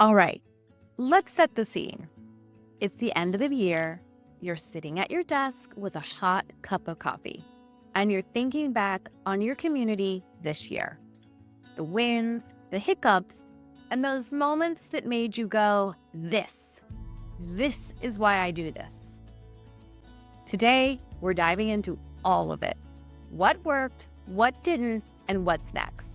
All right, let's set the scene. It's the end of the year. You're sitting at your desk with a hot cup of coffee, and you're thinking back on your community this year. The wins, the hiccups, and those moments that made you go, this is why I do this. Today, we're diving into all of it. What worked, what didn't, and what's next.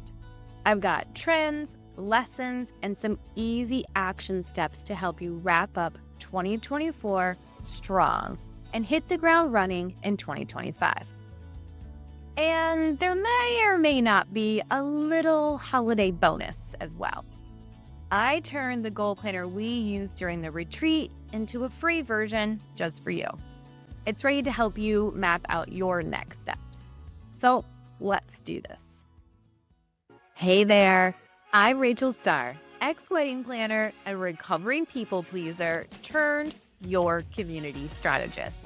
I've got trends, lessons, and some easy action steps to help you wrap up 2024 strong and hit the ground running in 2025. And there may or may not be a little holiday bonus as well. I turned the goal planner we used during the retreat into a free version just for you. It's ready to help you map out your next steps. So let's do this. Hey there, I'm Rachel Starr, ex-wedding planner and recovering people pleaser turned your community strategist.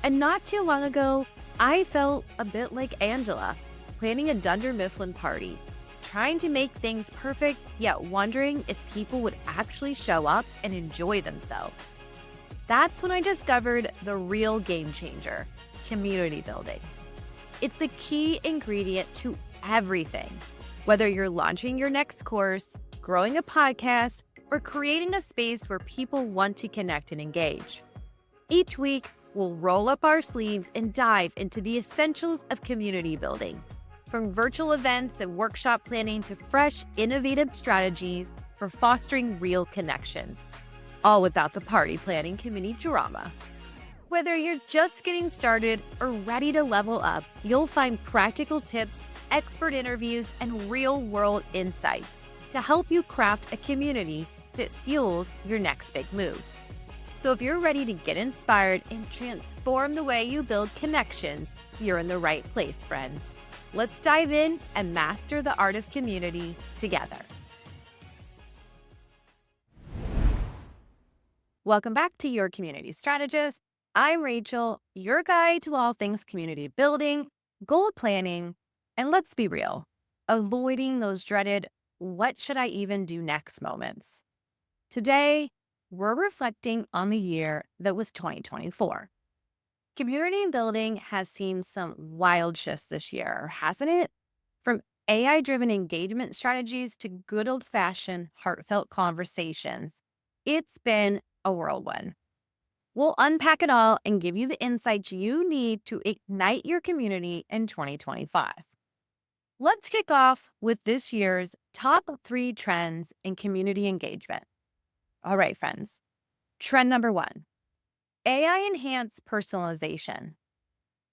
And not too long ago, I felt a bit like Angela, planning a Dunder Mifflin party, trying to make things perfect, yet wondering if people would actually show up and enjoy themselves. That's when I discovered the real game changer, community building. It's the key ingredient to everything. Whether you're launching your next course, growing a podcast, or creating a space where people want to connect and engage. Each week, we'll roll up our sleeves and dive into the essentials of community building, from virtual events and workshop planning to fresh, innovative strategies for fostering real connections, all without the party planning committee drama. Whether you're just getting started or ready to level up, you'll find practical tips, expert interviews, and real-world insights to help you craft a community that fuels your next big move. So if you're ready to get inspired and transform the way you build connections, you're in the right place, friends. Let's dive in and master the art of community together. Welcome back to Your Community Strategist. I'm Rachel, your guide to all things community building, goal planning, and let's be real, avoiding those dreaded, what should I even do next moments. Today, we're reflecting on the year that was 2024. Community building has seen some wild shifts this year, hasn't it? From AI-driven engagement strategies to good old-fashioned, heartfelt conversations. It's been a whirlwind. We'll unpack it all and give you the insights you need to ignite your community in 2025. Let's kick off with this year's top 3 trends in community engagement. All right, friends. Trend number 1, AI-enhanced personalization.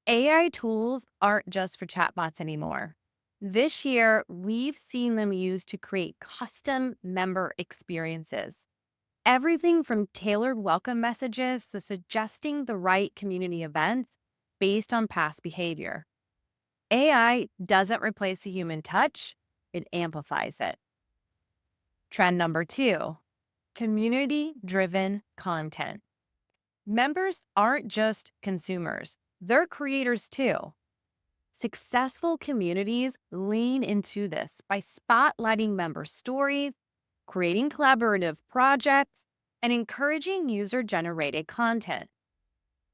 AI tools aren't just for chatbots anymore. This year, we've seen them used to create custom member experiences. Everything from tailored welcome messages to suggesting the right community events based on past behavior. AI doesn't replace the human touch, it amplifies it. Trend number 2, community-driven content. Members aren't just consumers, they're creators too. Successful communities lean into this by spotlighting member stories, creating collaborative projects, and encouraging user-generated content.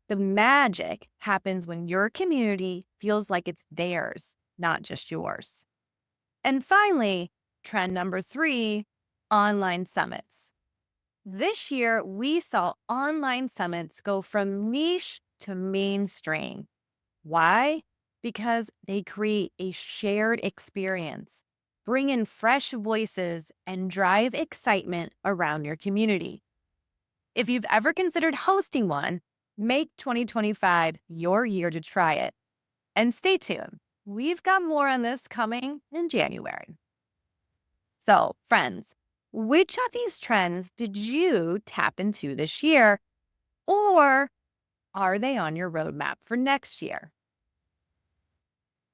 The magic happens when your community feels like it's theirs, not just yours. And finally, trend number 3, online summits. This year, we saw online summits go from niche to mainstream. Why? Because they create a shared experience, bring in fresh voices, and drive excitement around your community. If you've ever considered hosting one, make 2025 your year to try it. And stay tuned. We've got more on this coming in January. So, friends, which of these trends did you tap into this year? Or are they on your roadmap for next year?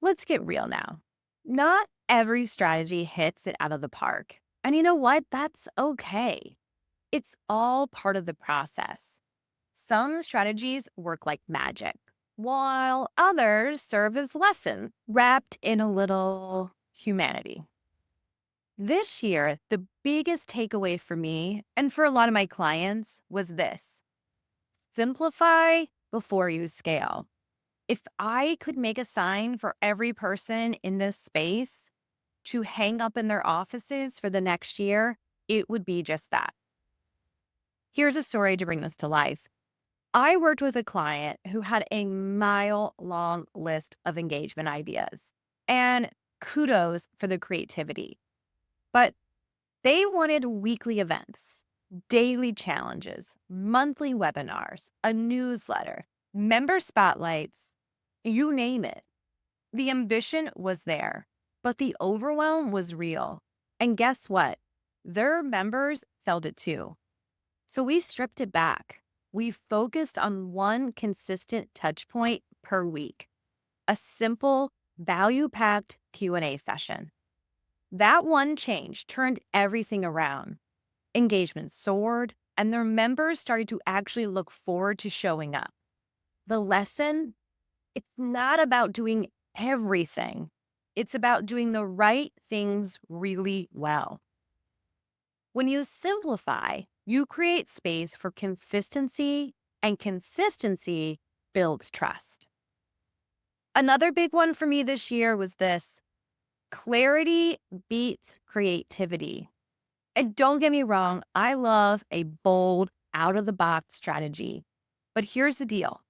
Let's get real now. Not every strategy hits it out of the park. And you know what? That's okay. It's all part of the process. Some strategies work like magic, while others serve as lessons wrapped in a little humanity. This year, the biggest takeaway for me and for a lot of my clients was this: simplify before you scale. If I could make a sign for every person in this space to hang up in their offices for the next year, it would be just that. Here's a story to bring this to life. I worked with a client who had a mile long list of engagement ideas, and kudos for the creativity. But they wanted weekly events, daily challenges, monthly webinars, a newsletter, member spotlights, you name it. The ambition was there, but the overwhelm was real. And guess what? Their members felt it too. So we stripped it back. We focused on one consistent touch point per week, a simple, value-packed Q&A session. That one change turned everything around. Engagement soared, and their members started to actually look forward to showing up. The lesson: it's not about doing everything. It's about doing the right things really well. When you simplify, you create space for consistency, and consistency builds trust. Another big one for me this year was this: clarity beats creativity. And don't get me wrong, I love a bold, out of the box strategy. But here's the deal: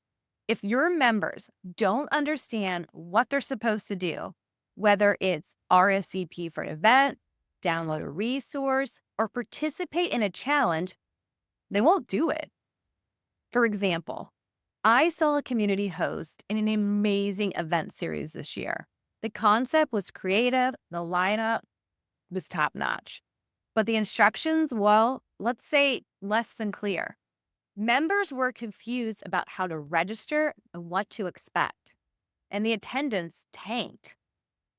if your members don't understand what they're supposed to do, whether it's RSVP for an event, download a resource, or participate in a challenge, they won't do it. For example, I saw a community host in an amazing event series this year. The concept was creative, the lineup was top notch, but the instructions, well, let's say less than clear. Members were confused about how to register and what to expect, and the attendance tanked.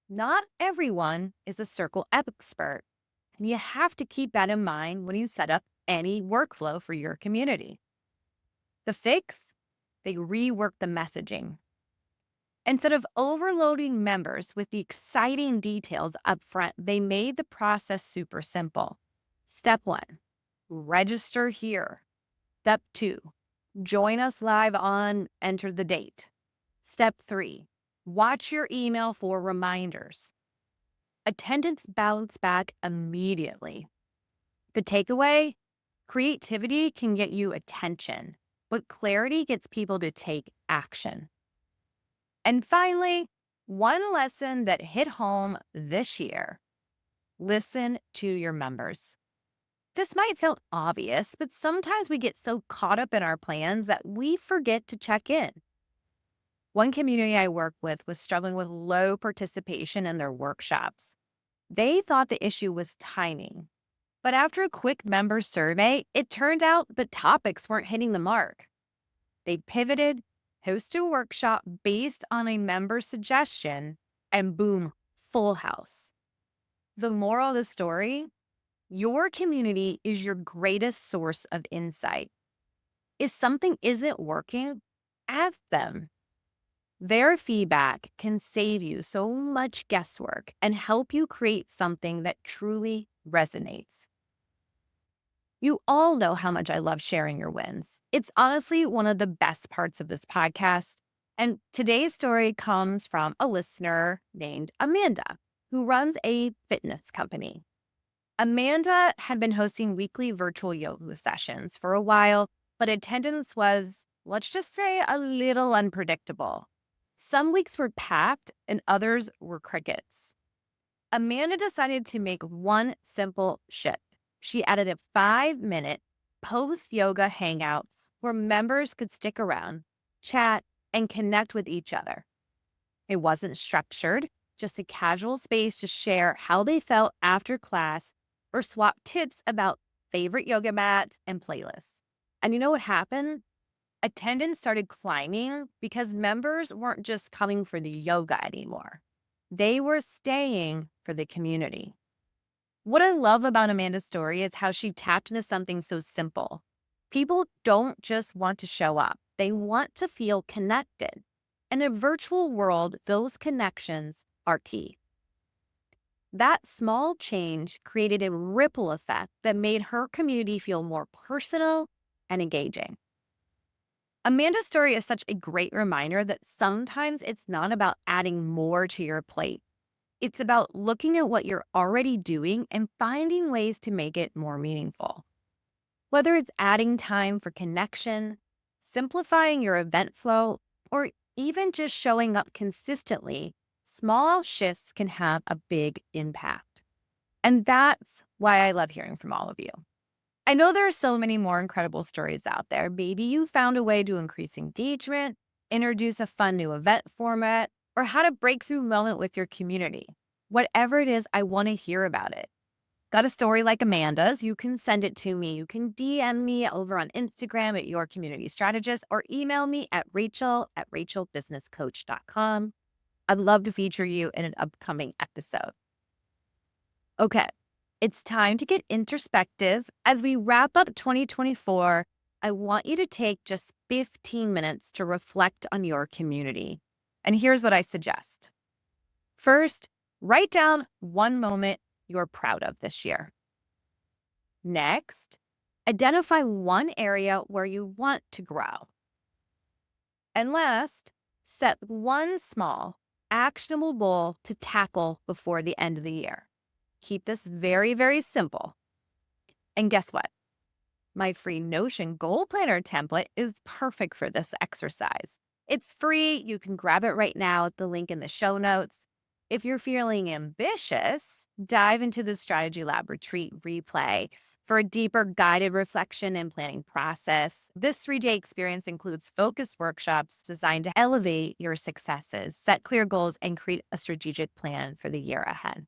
Not everyone is a circle expert, and you have to keep that in mind when you set up any workflow for your community. The fix: they reworked the messaging. Instead of overloading members with the exciting details up front, they made the process super simple. Step 1, register here. Step 2, join us live on enter the date. Step 3, watch your email for reminders. Attendance bounced back immediately. The takeaway: creativity can get you attention, but clarity gets people to take action. And finally, one lesson that hit home this year: listen to your members. This might sound obvious, but sometimes we get so caught up in our plans that we forget to check in. One community I work with was struggling with low participation in their workshops. They thought the issue was timing, but after a quick member survey, it turned out the topics weren't hitting the mark. They pivoted, hosted a workshop based on a member suggestion, and boom, full house. The moral of the story: your community is your greatest source of insight. If something isn't working, ask them. Their feedback can save you so much guesswork and help you create something that truly resonates. You all know how much I love sharing your wins. It's honestly one of the best parts of this podcast. And today's story comes from a listener named Amanda, who runs a fitness company. Amanda had been hosting weekly virtual yoga sessions for a while, but attendance was, let's just say, a little unpredictable. Some weeks were packed and others were crickets. Amanda decided to make one simple shift. She added a 5-minute post-yoga hangout where members could stick around, chat, and connect with each other. It wasn't structured, just a casual space to share how they felt after class or swap tips about favorite yoga mats and playlists. And you know what happened? Attendance started climbing because members weren't just coming for the yoga anymore. They were staying for the community. What I love about Amanda's story is how she tapped into something so simple. People don't just want to show up, they want to feel connected. In a virtual world, those connections are key. That small change created a ripple effect that made her community feel more personal and engaging. Amanda's story is such a great reminder that sometimes it's not about adding more to your plate. It's about looking at what you're already doing and finding ways to make it more meaningful. Whether it's adding time for connection, simplifying your event flow, or even just showing up consistently, small shifts can have a big impact. And that's why I love hearing from all of you. I know there are so many more incredible stories out there. Maybe you found a way to increase engagement, introduce a fun new event format, or had a breakthrough moment with your community. Whatever it is, I want to hear about it. Got a story like Amanda's? You can send it to me. You can DM me over on Instagram at Your Community Strategist or email me at rachel@rachelbusinesscoach.com. I'd love to feature you in an upcoming episode. Okay, it's time to get introspective. As we wrap up 2024, I want you to take just 15 minutes to reflect on your community. And here's what I suggest. First, write down one moment you're proud of this year. Next, identify one area where you want to grow. And last, set one small, actionable goal to tackle before the end of the year. Keep this very, very simple. And guess what? My free Notion goal planner template is perfect for this exercise. It's free. You can grab it right now at the link in the show notes. If you're feeling ambitious, dive into the Strategy Lab Retreat replay for a deeper guided reflection and planning process. This 3-day experience includes focused workshops designed to elevate your successes, set clear goals, and create a strategic plan for the year ahead.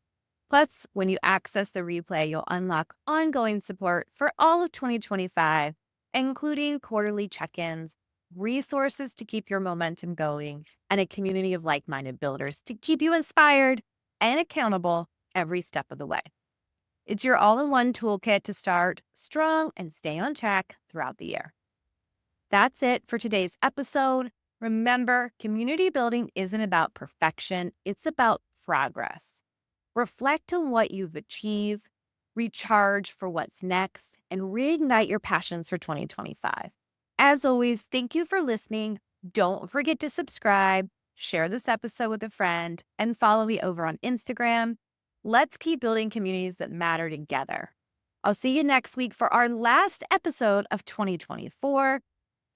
Plus, when you access the replay, you'll unlock ongoing support for all of 2025, including quarterly check-ins, resources to keep your momentum going, and a community of like-minded builders to keep you inspired and accountable every step of the way. It's your all-in-one toolkit to start strong and stay on track throughout the year. That's it for today's episode. Remember, community building isn't about perfection, it's about progress. Reflect on what you've achieved, recharge for what's next, and reignite your passions for 2025. As always, thank you for listening. Don't forget to subscribe, share this episode with a friend, and follow me over on Instagram. Let's keep building communities that matter together. I'll see you next week for our last episode of 2024.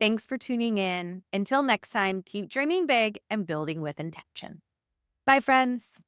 Thanks for tuning in. Until next time, keep dreaming big and building with intention. Bye, friends.